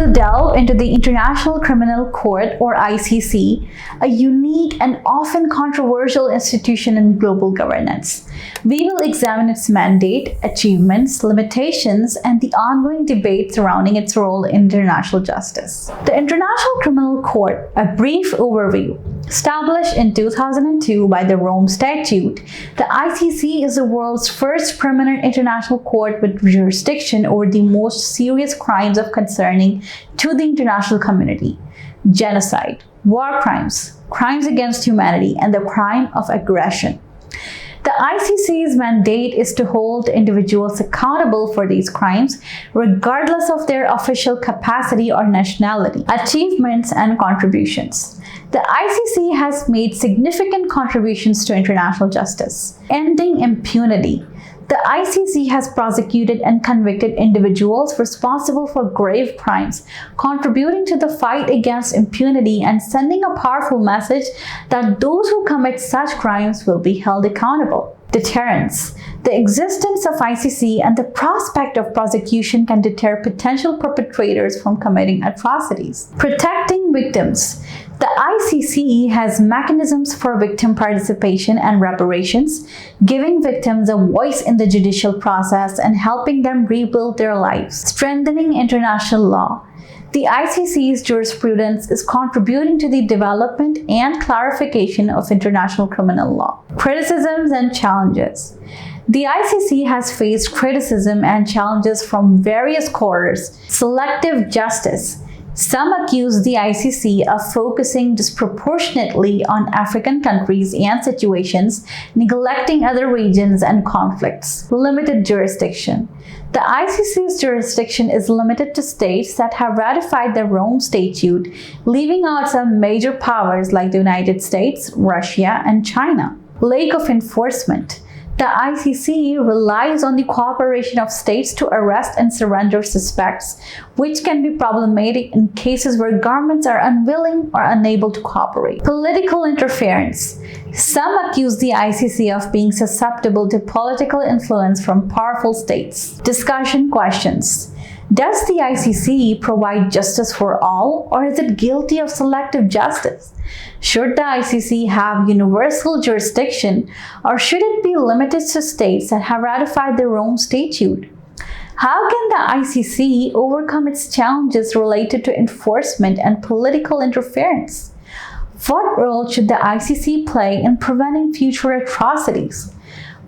will delve into the International Criminal Court, or ICC, a unique and often controversial institution in global governance. We will examine its mandate, achievements, limitations, and the ongoing debate surrounding its role in international justice. The International Criminal Court, a brief overview. Established in 2002 by the Rome Statute, the ICC is the world's first permanent international court with jurisdiction over the most serious crimes of concerning to the international community: genocide, war crimes, crimes against humanity, and the crime of aggression. The ICC's mandate is to hold individuals accountable for these crimes, regardless of their official capacity or nationality, achievements, and contributions. The ICC has made significant contributions to international justice. Ending impunity. The ICC has prosecuted and convicted individuals responsible for grave crimes, contributing to the fight against impunity and sending a powerful message that those who commit such crimes will be held accountable. Deterrence. The existence of ICC and the prospect of prosecution can deter potential perpetrators from committing atrocities. Protecting victims. The ICC has mechanisms for victim participation and reparations, giving victims a voice in the judicial process and helping them rebuild their lives. Strengthening international law. The ICC's jurisprudence is contributing to the development and clarification of international criminal law. Criticisms and challenges. The ICC has faced criticism and challenges from various quarters. Selective justice. Some accuse the ICC of focusing disproportionately on African countries and situations, neglecting other regions and conflicts. Limited jurisdiction. The ICC's jurisdiction is limited to states that have ratified the Rome Statute, leaving out some major powers like the United States, Russia, and China. Lack of enforcement. The ICC relies on the cooperation of states to arrest and surrender suspects, which can be problematic in cases where governments are unwilling or unable to cooperate. Political interference. Some accuse the ICC of being susceptible to political influence from powerful states. Discussion questions. Does the ICC provide justice for all, or is it guilty of selective justice? Should the ICC have universal jurisdiction, or should it be limited to states that have ratified the Rome Statute? How can the ICC overcome its challenges related to enforcement and political interference? What role should the ICC play in preventing future atrocities?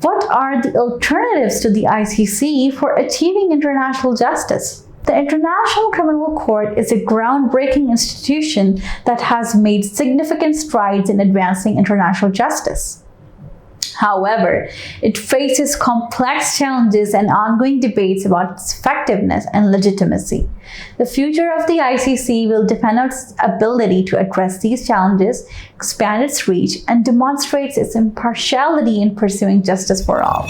What are the alternatives to the ICC for achieving international justice? The International Criminal Court is a groundbreaking institution that has made significant strides in advancing international justice. However, it faces complex challenges and ongoing debates about its effectiveness and legitimacy. The future of the ICC will depend on its ability to address these challenges, expand its reach, and demonstrate its impartiality in pursuing justice for all.